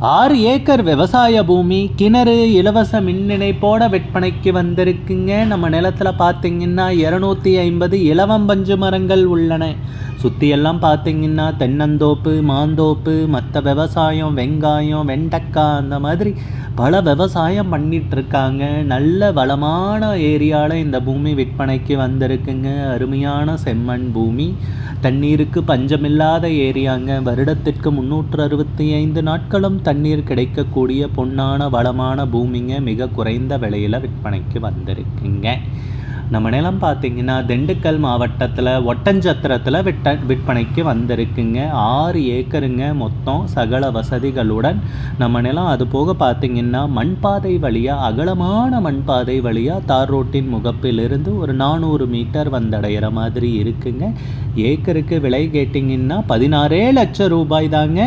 6 acre விவசாய பூமி, கிணறு, இலவச மின் இணைப்போட விற்பனைக்கு வந்திருக்குங்க. நம்ம நிலத்தில் பார்த்தீங்கன்னா 250 இலவம்பஞ்சு மரங்கள் உள்ளன. சுற்றியெல்லாம் பார்த்தீங்கன்னா தென்னந்தோப்பு, மாந்தோப்பு, மற்ற விவசாயம், வெங்காயம், வெண்டைக்காய் அந்த மாதிரி பல விவசாயம் பண்ணிகிட்ருக்காங்க. நல்ல வளமான ஏரியாவில் இந்த பூமி விற்பனைக்கு வந்திருக்குங்க. அருமையான செம்மண் பூமி, தண்ணீருக்கு பஞ்சமில்லாத ஏரியாங்க. வருடத்திற்கு 365 நாட்களும் தண்ணீர் கிடைக்கக்கூடிய பொன்னான வளமான பூமிங்க. மிக குறைந்த விலையில் விற்பனைக்கு வந்திருக்குங்க. நம்ம நிலம் பார்த்திங்கன்னா திண்டுக்கல் மாவட்டத்தில் ஒட்டஞ்சத்திரத்தில் விற்பனைக்கு வந்திருக்குங்க. 6 ஏக்கருங்க மொத்தம், சகல வசதிகளுடன் நம்ம நிலம். அது போக பார்த்திங்கன்னா மண்பாதை வழியாக, அகலமான மண்பாதை வழியாக தார் ரோட்டின் முகப்பிலிருந்து ஒரு 400 மீட்டர் வந்தடைகிற மாதிரி இருக்குங்க. ஏக்கருக்கு விலை கேட்டிங்கன்னா 16 லட்சம் ரூபாய் தாங்க.